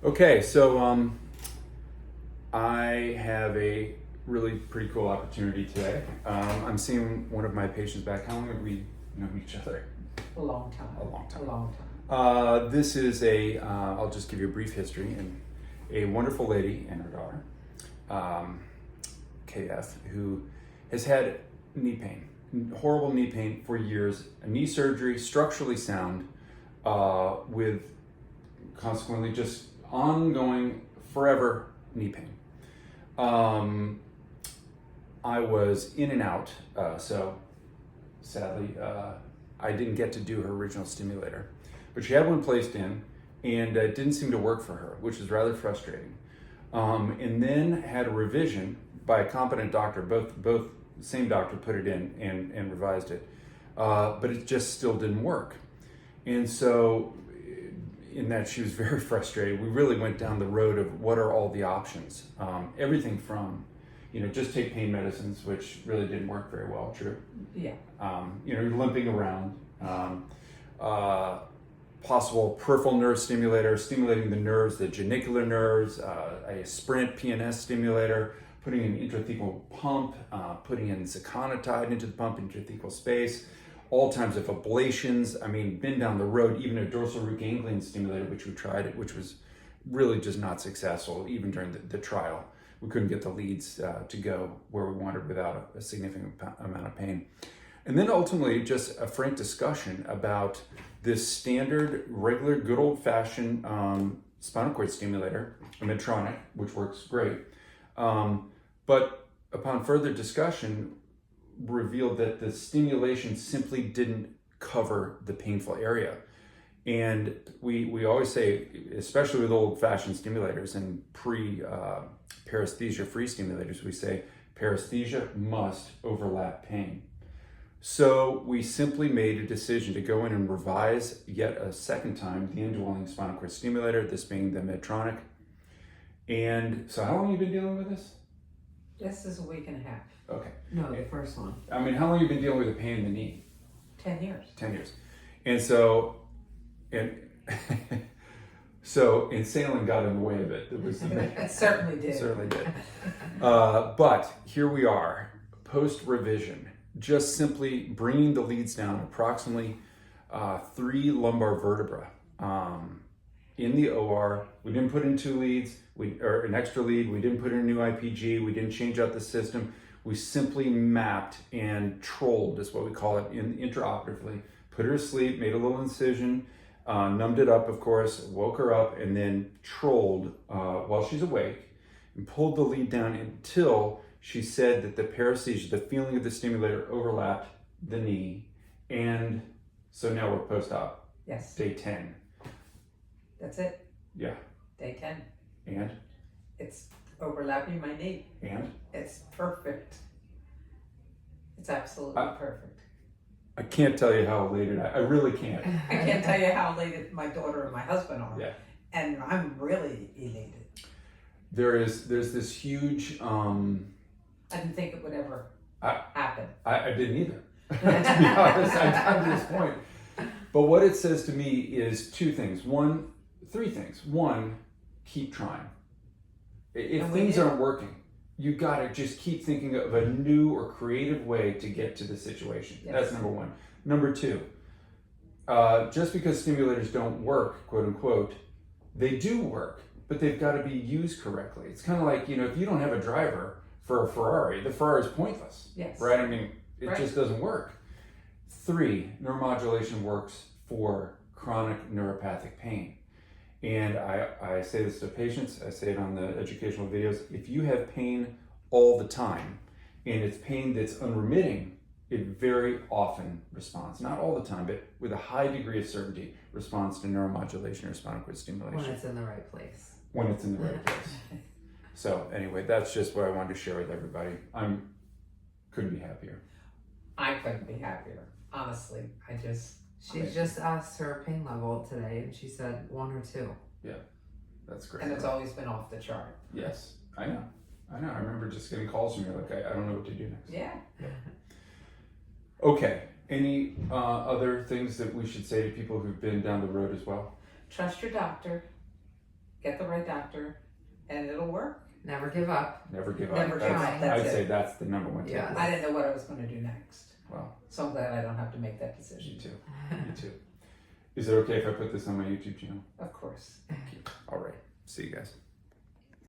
Okay, so I have a really pretty cool opportunity today. I'm seeing one of my patients back. How long have we known each other? A long time. A long time. A long time. This is I'll just give you a brief history, and a wonderful lady and her daughter, KF, who has had knee pain, horrible knee pain for years, a knee surgery, structurally sound, with consequently just ongoing forever knee pain. I was in and out, so sadly I didn't get to do her original stimulator, but she had one placed in, and it didn't seem to work for her, which is rather frustrating. And then had a revision by a competent doctor. Both same doctor put it in and revised it, but it just still didn't work. And so in that she was very frustrated. We really went down the road of what are all the options. Everything from, just take pain medicines, which really didn't work very well, true? Yeah. You're limping around. Possible peripheral nerve stimulator, stimulating the nerves, the genicular nerves, a sprint PNS stimulator, putting an intrathecal pump, putting in saconitide into the pump, intrathecal space, all types of ablations. I mean, been down the road, even a dorsal root ganglion stimulator, which we tried, which was really just not successful, even during the trial. We couldn't get the leads to go where we wanted without a significant amount of pain. And then ultimately just a frank discussion about this standard, regular, good old-fashioned spinal cord stimulator, a Medtronic, which works great. But upon further discussion, revealed that the stimulation simply didn't cover the painful area. And we always say, especially with old-fashioned stimulators and paresthesia-free stimulators, we say paresthesia must overlap pain. So we simply made a decision to go in and revise yet a second time the indwelling spinal cord stimulator, this being the Medtronic. And so how long have you been dealing with this? This is a week and a half. Okay. No, the first one. I mean, how long have you been dealing with the pain in the knee? 10 years. 10 years. And so, and sailing got in the way of it. It certainly did. Certainly did. But here we are, post-revision, just simply bringing the leads down approximately 3 lumbar vertebrae. In the OR, we didn't put in 2 leads, or an extra lead. We didn't put in a new IPG. We didn't change out the system. We simply mapped and trolled, is what we call it, intraoperatively. Put her to sleep, made a little incision, numbed it up, of course, woke her up, and then trolled while she's awake, and pulled the lead down until she said that the paresthesia, the feeling of the stimulator, overlapped the knee. And so now we're post-op. Yes. Day 10. That's it. Yeah. Day 10. And? It's overlapping my knee. And? It's perfect. It's absolutely perfect. I can't tell you how elated I really can't. I can't tell you how elated my daughter and my husband are. Yeah. And I'm really elated. There's this huge... I didn't think it would ever happen. I didn't either, to be honest. I've gotten to this point. But what it says to me is 3 things. One, keep trying. If things aren't working, you gotta just keep thinking of a new or creative way to get to the situation. Yes. That's number 1. Number 2, just because stimulators don't work, quote unquote, they do work, but they've got to be used correctly. It's kind of like, if you don't have a driver for a Ferrari, the Ferrari is pointless. Yes. Right? I mean, it just doesn't work. 3, neuromodulation works for chronic neuropathic pain. And I say this to patients, I say it on the educational videos, if you have pain all the time, and it's pain that's unremitting, it very often responds, not all the time, but with a high degree of certainty, responds to neuromodulation or spinal cord stimulation. When it's in the right place. When it's in the right place. So anyway, that's just what I wanted to share with everybody. Couldn't be happier. I couldn't be happier. Honestly, She just asked her pain level today, and she said 1 or 2. Yeah, that's great. And it's always been off the chart. Yes, I know. I remember just getting calls from you like, I don't know what to do next. Yeah. Okay, any other things that we should say to people who've been down the road as well? Trust your doctor get the right doctor, and it'll work. Never give up. Never give up. Never give up, that's I'd it. say that's the number one tip. Yeah. I didn't know what I was going to do next. Well, So I'm glad I don't have to make that decision. me too. Me too. Is it okay if I put this on my YouTube channel? Of course. All right. See you guys.